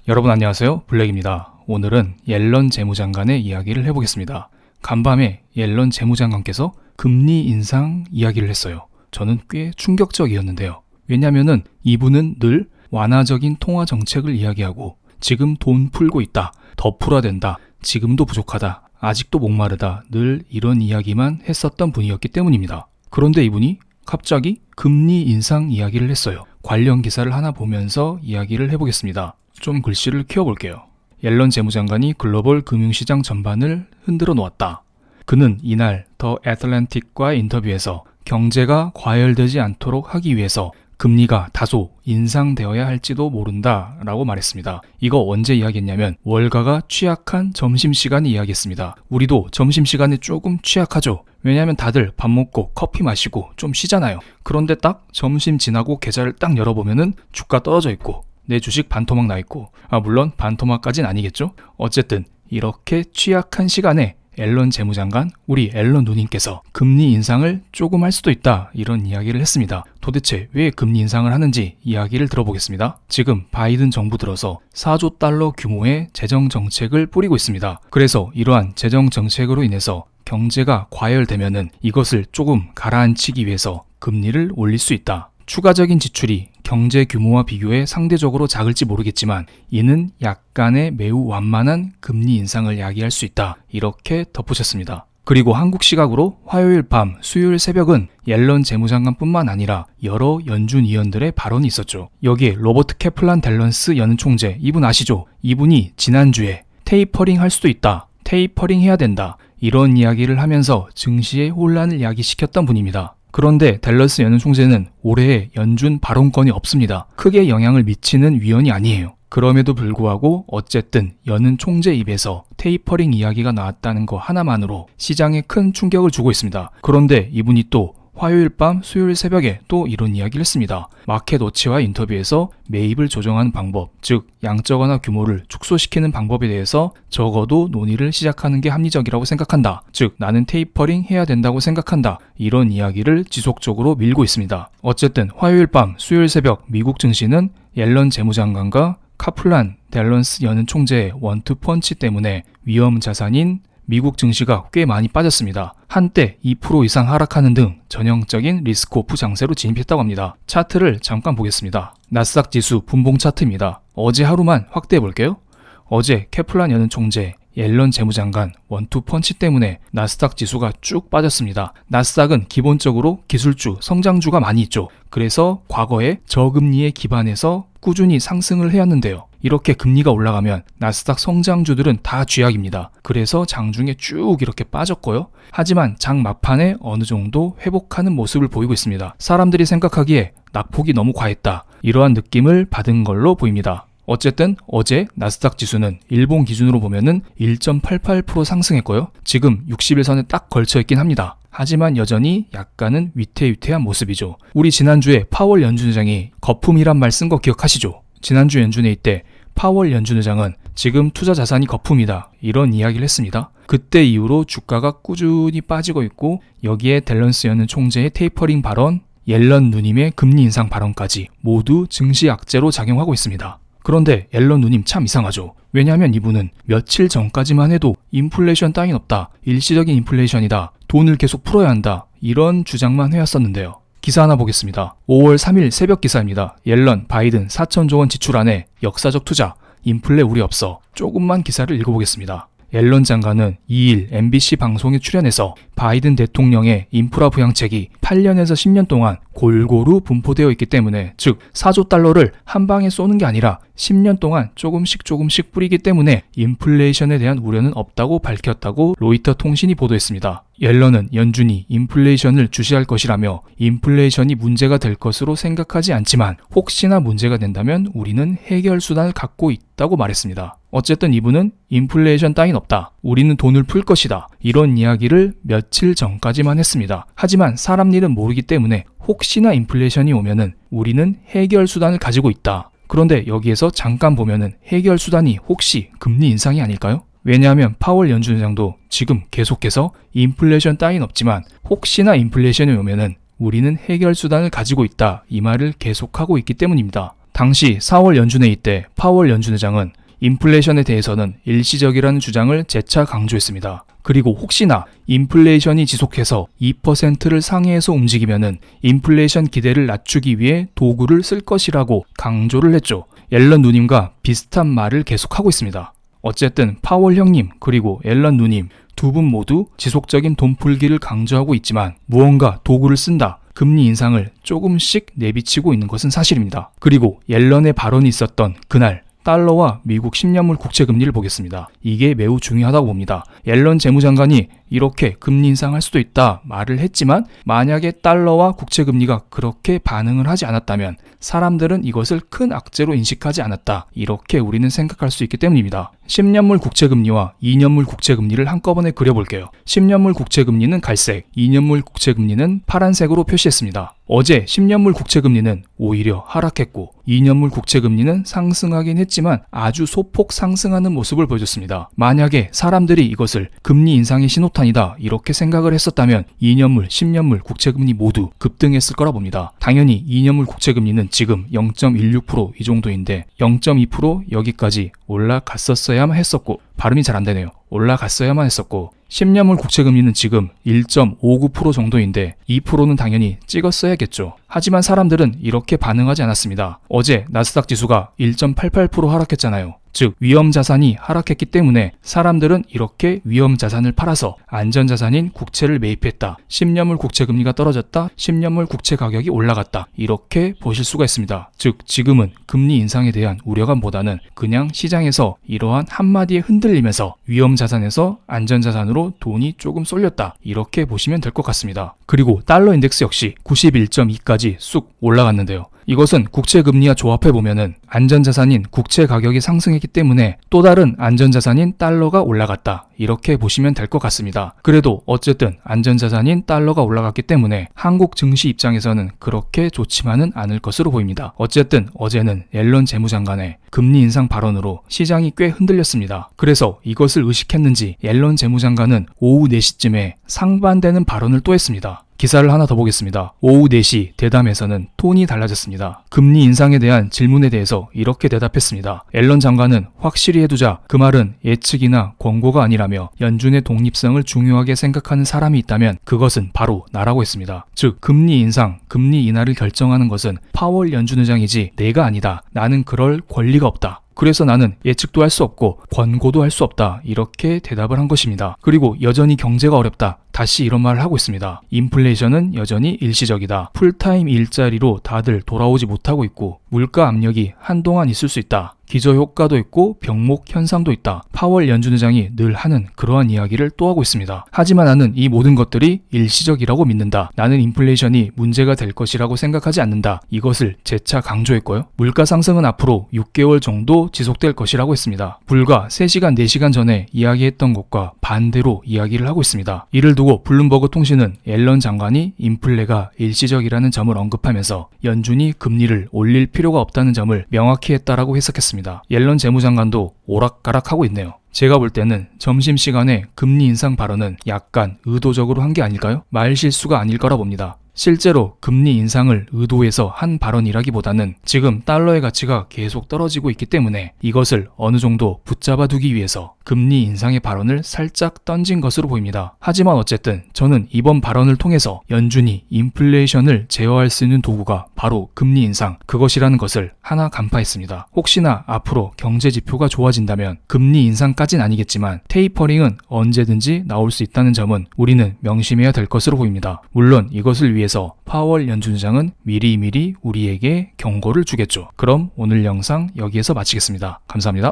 여러분 안녕하세요. 블랙입니다. 오늘은 옐런 재무장관의 이야기를 해보겠습니다. 간밤에 옐런 재무장관께서 금리 인상 이야기를 했어요. 저는 꽤 충격적이었는데요. 왜냐면은 이분은 늘 완화적인 통화 정책을 이야기하고 지금 돈 풀고 있다, 더 풀어야 된다, 지금도 부족하다, 아직도 목마르다, 늘 이런 이야기만 했었던 분이었기 때문입니다. 그런데 이분이 갑자기 금리 인상 이야기를 했어요. 관련 기사를 하나 보면서 이야기를 해보겠습니다. 좀 글씨를 키워볼게요. 옐런 재무장관이 글로벌 금융시장 전반을 흔들어 놓았다. 그는 이날 더 애틀랜틱과 인터뷰에서 경제가 과열되지 않도록 하기 위해서 금리가 다소 인상되어야 할지도 모른다 라고 말했습니다. 이거 언제 이야기했냐면 월가가 취약한 점심시간에 이야기했습니다. 우리도 점심시간에 조금 취약하죠. 왜냐하면 다들 밥 먹고 커피 마시고 좀 쉬잖아요. 그런데 딱 점심 지나고 계좌를 딱 열어보면은 주가 떨어져 있고 내 주식 반토막 나 있고, 물론 반토막까진 아니겠죠? 어쨌든 이렇게 취약한 시간에 옐런 재무장관, 우리 옐런 누님께서 금리 인상을 조금 할 수도 있다, 이런 이야기를 했습니다. 도대체 왜 금리 인상을 하는지 이야기를 들어보겠습니다. 지금 바이든 정부 들어서 4조 달러 규모의 재정 정책을 뿌리고 있습니다. 그래서 이러한 재정 정책으로 인해서 경제가 과열되면은 이것을 조금 가라앉히기 위해서 금리를 올릴 수 있다. 추가적인 지출이 경제 규모와 비교해 상대적으로 작을지 모르겠지만 이는 약간의 매우 완만한 금리 인상을 야기할 수 있다, 이렇게 덧붙였습니다. 그리고 한국 시각으로 화요일 밤, 수요일 새벽은 옐런 재무장관뿐만 아니라 여러 연준 위원들의 발언이 있었죠. 여기에 로버트 캐플란 델런스 연은 총재, 이분 아시죠? 이분이 지난주에 테이퍼링 할 수도 있다, 테이퍼링 해야 된다, 이런 이야기를 하면서 증시의 혼란을 야기시켰던 분입니다. 그런데 델런스 연은 총재는 올해 연준 발언권이 없습니다. 크게 영향을 미치는 위원이 아니에요. 그럼에도 불구하고 어쨌든 연은 총재 입에서 테이퍼링 이야기가 나왔다는 거 하나만으로 시장에 큰 충격을 주고 있습니다. 그런데 이분이 또 화요일 밤, 수요일 새벽에 또 이런 이야기를 했습니다. 마켓워치와 인터뷰에서 매입을 조정하는 방법, 즉 양적 완화 규모를 축소시키는 방법에 대해서 적어도 논의를 시작하는 게 합리적이라고 생각한다. 즉 나는 테이퍼링 해야 된다고 생각한다. 이런 이야기를 지속적으로 밀고 있습니다. 어쨌든 화요일 밤, 수요일 새벽 미국 증시는 옐런 재무장관과 카플란 델런스 연은 총재의 원투 펀치 때문에 위험 자산인 미국 증시가 꽤 많이 빠졌습니다. 한때 2% 이상 하락하는 등 전형적인 리스크오프 장세로 진입했다고 합니다. 차트를 잠깐 보겠습니다. 나스닥 지수 분봉 차트입니다. 어제 하루만 확대해 볼게요. 어제 캐플란 연은 총재, 옐런 재무장관 원투 펀치 때문에 나스닥 지수가 쭉 빠졌습니다. 나스닥은 기본적으로 기술주, 성장주가 많이 있죠. 그래서 과거에 저금리에 기반해서 꾸준히 상승을 해왔는데요. 이렇게 금리가 올라가면 나스닥 성장주들은 다 쥐약입니다. 그래서 장중에 쭉 이렇게 빠졌고요. 하지만 장 막판에 어느 정도 회복하는 모습을 보이고 있습니다. 사람들이 생각하기에 낙폭이 너무 과했다, 이러한 느낌을 받은 걸로 보입니다. 어쨌든 어제 나스닥 지수는 일본 기준으로 보면은 1.88% 상승했고요. 지금 60일선에 딱 걸쳐 있긴 합니다. 하지만 여전히 약간은 위태위태한 모습이죠. 우리 지난주에 파월 연준 의장이 거품이란 말 쓴 거 기억하시죠? 지난주 연준회의 때 파월 연준 의장은 지금 투자 자산이 거품이다, 이런 이야기를 했습니다. 그때 이후로 주가가 꾸준히 빠지고 있고 여기에 델런스 연은 총재의 테이퍼링 발언, 옐런 누님의 금리 인상 발언까지 모두 증시 악재로 작용하고 있습니다. 그런데 옐런 누님 참 이상하죠. 왜냐하면 이분은 며칠 전까지만 해도 인플레이션 따윈 없다, 일시적인 인플레이션이다, 돈을 계속 풀어야 한다, 이런 주장만 해왔었는데요. 기사 하나 보겠습니다. 5월 3일 새벽 기사입니다. 옐런, 바이든 4천조 원 지출안에 역사적 투자, 인플레 우려 없어. 조금만 기사를 읽어보겠습니다. 옐런 장관은 2일 MBC 방송에 출연해서 바이든 대통령의 인프라 부양책이 8년에서 10년 동안 골고루 분포되어 있기 때문에, 즉 4조 달러를 한 방에 쏘는 게 아니라 10년 동안 조금씩 뿌리기 때문에 인플레이션에 대한 우려는 없다고 밝혔다고 로이터 통신이 보도했습니다. 옐런은 연준이 인플레이션을 주시할 것이라며 인플레이션이 문제가 될 것으로 생각하지 않지만 혹시나 문제가 된다면 우리는 해결 수단을 갖고 있다고 말했습니다. 어쨌든 이분은 인플레이션 따윈 없다, 우리는 돈을 풀 것이다, 이런 이야기를 며칠 전까지만 했습니다. 하지만 사람 일은 모르기 때문에 혹시나 인플레이션이 오면은 우리는 해결 수단을 가지고 있다. 그런데 여기에서 잠깐 보면은 해결 수단이 혹시 금리 인상이 아닐까요? 왜냐하면 파월 연준 의장도 지금 계속해서 인플레이션 따윈 없지만 혹시나 인플레이션이 오면은 우리는 해결 수단을 가지고 있다, 이 말을 계속하고 있기 때문입니다. 당시 4월 연준회의 때 파월 연준 의장은 인플레이션에 대해서는 일시적이라는 주장을 재차 강조했습니다. 그리고 혹시나 인플레이션이 지속해서 2%를 상회해서 움직이면은 인플레이션 기대를 낮추기 위해 도구를 쓸 것이라고 강조를 했죠. 옐런 누님과 비슷한 말을 계속하고 있습니다. 어쨌든 파월 형님 그리고 옐런 누님 두 분 모두 지속적인 돈 풀기를 강조하고 있지만 무언가 도구를 쓴다, 금리 인상을 조금씩 내비치고 있는 것은 사실입니다. 그리고 옐런의 발언이 있었던 그날 달러와 미국 10년물 국채금리를 보겠습니다. 이게 매우 중요하다고 봅니다. 옐런 재무장관이 이렇게 금리 인상할 수도 있다 말을 했지만 만약에 달러와 국채금리가 그렇게 반응을 하지 않았다면 사람들은 이것을 큰 악재로 인식하지 않았다. 이렇게 우리는 생각할 수 있기 때문입니다. 10년물 국채금리와 2년물 국채금리를 한꺼번에 그려볼게요. 10년물 국채금리는 갈색, 2년물 국채금리는 파란색으로 표시했습니다. 어제 10년물 국채금리는 오히려 하락했고 2년물 국채금리는 상승하긴 했지만 아주 소폭 상승하는 모습을 보여줬습니다. 만약에 사람들이 이것을 금리 인상의 신호탄이다 이렇게 생각을 했었다면 2년물, 10년물 국채금리 모두 급등했을 거라 봅니다. 당연히 2년물 국채금리는 지금 0.16% 이 정도인데 0.2% 여기까지 올라갔었어야만 했었고 발음이 잘 안 되네요. 올라갔어야만 했었고 10년물 국채금리는 지금 1.59% 정도인데 2%는 당연히 찍었어야겠죠. 하지만 사람들은 이렇게 반응하지 않았습니다. 어제 나스닥 지수가 1.88% 하락했잖아요. 즉 위험자산이 하락했기 때문에 사람들은 이렇게 위험자산을 팔아서 안전자산인 국채를 매입했다. 10년물 국채금리가 떨어졌다. 10년물 국채 가격이 올라갔다. 이렇게 보실 수가 있습니다. 즉 지금은 금리 인상에 대한 우려감보다는 그냥 시장에서 이러한 한마디에 흔들리면서 위험자산에서 안전자산으로 돈이 조금 쏠렸다. 이렇게 보시면 될 것 같습니다. 그리고 달러 인덱스 역시 91.2까지 쑥 올라갔는데요. 이것은 국채금리와 조합해보면은 안전자산인 국채 가격이 상승했기 때문에 또 다른 안전자산인 달러가 올라갔다. 이렇게 보시면 될 것 같습니다. 그래도 어쨌든 안전자산인 달러가 올라갔기 때문에 한국 증시 입장에서는 그렇게 좋지만은 않을 것으로 보입니다. 어쨌든 어제는 옐런 재무장관의 금리 인상 발언으로 시장이 꽤 흔들렸습니다. 그래서 이것을 의식했는지 옐런 재무장관은 오후 4시쯤에 상반되는 발언을 또 했습니다. 기사를 하나 더 보겠습니다. 오후 4시 대담에서는 톤이 달라졌습니다. 금리 인상에 대한 질문에 대해서 이렇게 대답했습니다. 옐런 장관은 확실히 해두자. 그 말은 예측이나 권고가 아니라며 연준의 독립성을 중요하게 생각하는 사람이 있다면 그것은 바로 나라고 했습니다. 즉 금리 인상, 금리 인하를 결정하는 것은 파월 연준 의장이지 내가 아니다. 나는 그럴 권리가 없다. 그래서 나는 예측도 할 수 없고 권고도 할 수 없다. 이렇게 대답을 한 것입니다. 그리고 여전히 경제가 어렵다. 다시 이런 말을 하고 있습니다. 인플레이션은 여전히 일시적이다. 풀타임 일자리로 다들 돌아오지 못하고 있고 물가 압력이 한동안 있을 수 있다. 기저효과도 있고 병목 현상도 있다. 파월 연준 의장이 늘 하는 그러한 이야기를 또 하고 있습니다. 하지만 나는 이 모든 것들이 일시적이라고 믿는다. 나는 인플레이션이 문제가 될 것이라고 생각하지 않는다. 이것을 재차 강조했고요. 물가 상승은 앞으로 6개월 정도 지속될 것이라고 했습니다. 불과 3시간, 4시간 전에 이야기했던 것과 반대로 이야기를 하고 있습니다. 이를 두고 블룸버그 통신은 옐런 장관이 인플레가 일시적이라는 점을 언급하면서 연준이 금리를 올릴 필요가 없다는 점을 명확히 했다라고 해석했습니다. 옐런 재무장관도 오락가락하고 있네요. 제가 볼 때는 점심시간에 금리 인상 발언은 약간 의도적으로 한 게 아닐까요? 말 실수가 아닐 거라 봅니다. 실제로 금리 인상을 의도해서 한 발언이라기보다는 지금 달러의 가치가 계속 떨어지고 있기 때문에 이것을 어느 정도 붙잡아 두기 위해서 금리 인상의 발언을 살짝 던진 것으로 보입니다. 하지만 어쨌든 저는 이번 발언을 통해서 연준이 인플레이션을 제어할 수 있는 도구가 바로 금리 인상, 그것이라는 것을 하나 간파했습니다. 혹시나 앞으로 경제 지표가 좋아진다면 금리 인상까진 아니겠지만 테이퍼링은 언제든지 나올 수 있다는 점은 우리는 명심해야 될 것으로 보입니다. 물론 이것을 위해서 파월 연준 의장은 미리미리 우리에게 경고를 주겠죠. 그럼 오늘 영상 여기에서 마치겠습니다. 감사합니다.